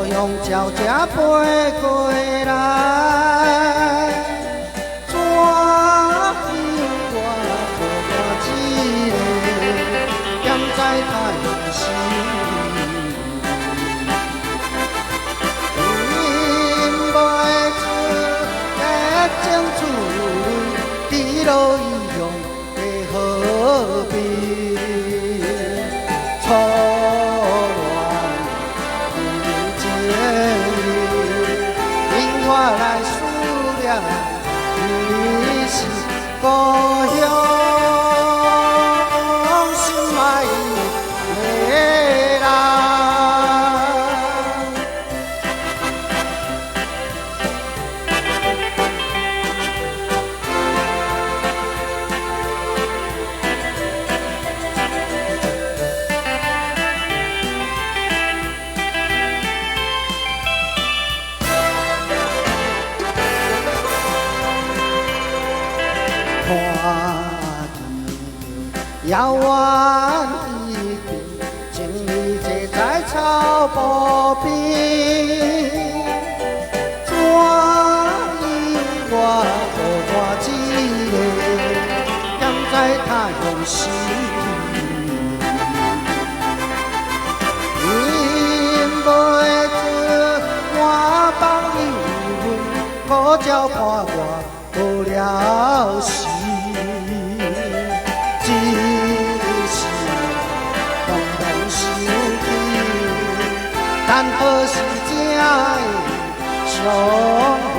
阳照这飞过来，怎样我无看一个，踮在太阳时，饮袂出热情滋味，滴落伊用的好味。 初恋有情意，令我来思念你是故乡心爱的人。看见遥远一边，情侣坐在草坡边，怎样我无看一个，踮在太阳时，饮袂出满房忧郁，苦照看我。 无聊时，只是茫然想起，但可是这的相会。